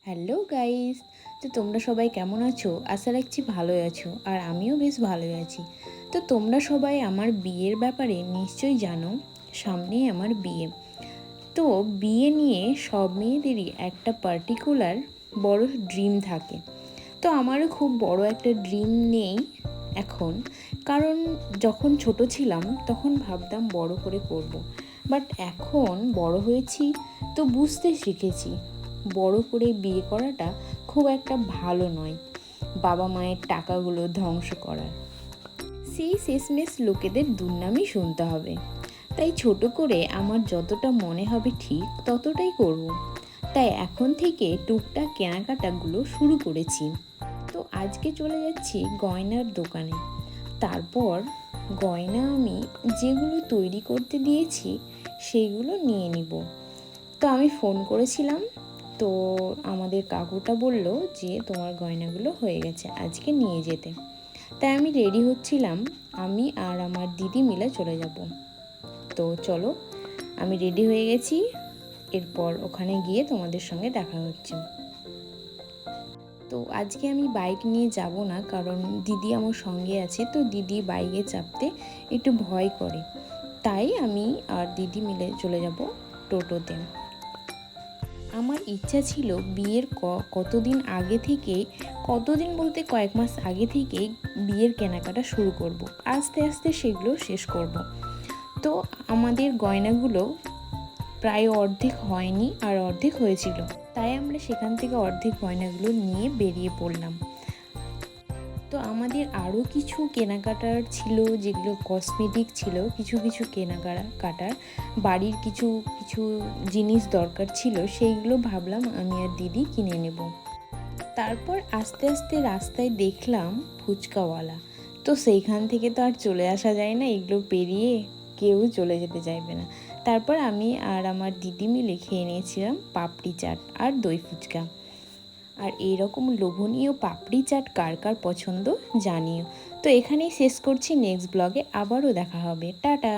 Hello guys. তো তোমরা সবাই কেমন আছো? আশা রাখছি ভালোই আছো, আর আমিও বেশ ভালোই আছি। তো তোমরা সবাই আমার বিয়ের ব্যাপারে নিশ্চয়ই জানো। সামনেই আমার বিয়ে। তো বিয়ে নিয়ে সব মেয়েদেরই একটা পার্টিকুলার বড় ড্রিম থাকে। তো আমারও খুব বড় একটা ড্রিম নেই এখন, কারণ যখন ছোট ছিলাম তখন ভাবতাম বড় করে করব। বাট এখন বড় হয়েছি তো বুঝতে শিখেছি বড় করে বিয়ে করাটা খুব একটা ভালো নয়, বাবা মায়ের টাকাগুলো ধ্বংস করার। সেই শেষমেশ লোকেদের দুর্নামই শুনতে হবে। তাই ছোট করে আমার যতটা মনে হবে ঠিক ততটাই করব। তাই এখন থেকে টুকটাক কেনাকাটাগুলো শুরু করেছি। তো আজকে চলে যাচ্ছি গয়নার দোকানে। তারপর গয়না আমি যেগুলো তৈরি করতে দিয়েছি সেইগুলো নিয়ে নিব। তো আমি ফোন করেছিলাম, তো আমাদের কাকুটা বলল যে তোমার গয়নাগুলো হয়ে গেছে, আজকে নিয়ে যেতে। তাই আমি রেডি হচ্ছিলাম, আমি আর আমার দিদি মিলে চলে যাব। তো চলো, আমি রেডি হয়ে গেছি। এরপর ওখানে গিয়ে তোমাদের সঙ্গে দেখা হচ্ছে। তো আজকে আমি বাইক নিয়ে যাব না, কারণ দিদি আমার সঙ্গে আছে। তো দিদি বাইকে চাপতে একটু ভয় করে, তাই আমি আর দিদি মিলে চলে যাব টোটোতে। আমার ইচ্ছা ছিল বিয়ের কতদিন আগে থেকেই, কতদিন বলতে কয়েক মাস আগে থেকেই বিয়ের কেনাকাটা শুরু করব। আস্তে আস্তে সেগুলো শেষ করব। তো আমাদের গয়নাগুলো প্রায় অর্ধেক হয়নি আর অর্ধেক হয়েছিল, তাই আমরা সেখান থেকে অর্ধেক গয়নাগুলো নিয়ে বেরিয়ে পড়লাম। তো আমাদের আরও কিছু কেনাকাটার ছিল, যেগুলো কসমেটিক ছিল, কিছু কিছু কেনাকাটার বাড়ির কিছু কিছু জিনিস দরকার ছিল, সেইগুলো ভাবলাম আমি আর দিদি কিনে নেব। তারপর আস্তে আস্তে রাস্তায় দেখলাম ফুচকাওয়ালা। তো সেইখান থেকে তো আর চলে আসা যায় না, এগুলো পেরিয়ে কেউ চলে যেতে চাইবে না। তারপর আমি আর আমার দিদি মিলে খেয়ে নিয়েছিলাম পাপড়ি চাট আর দই ফুচকা। আর এইরকম লোভনীয় পাপড়ি চাট কার কার পছন্দ জানিও। তো এখানেই শেষ করছি, নেক্সট ব্লগে আবারও দেখা হবে, টাটা।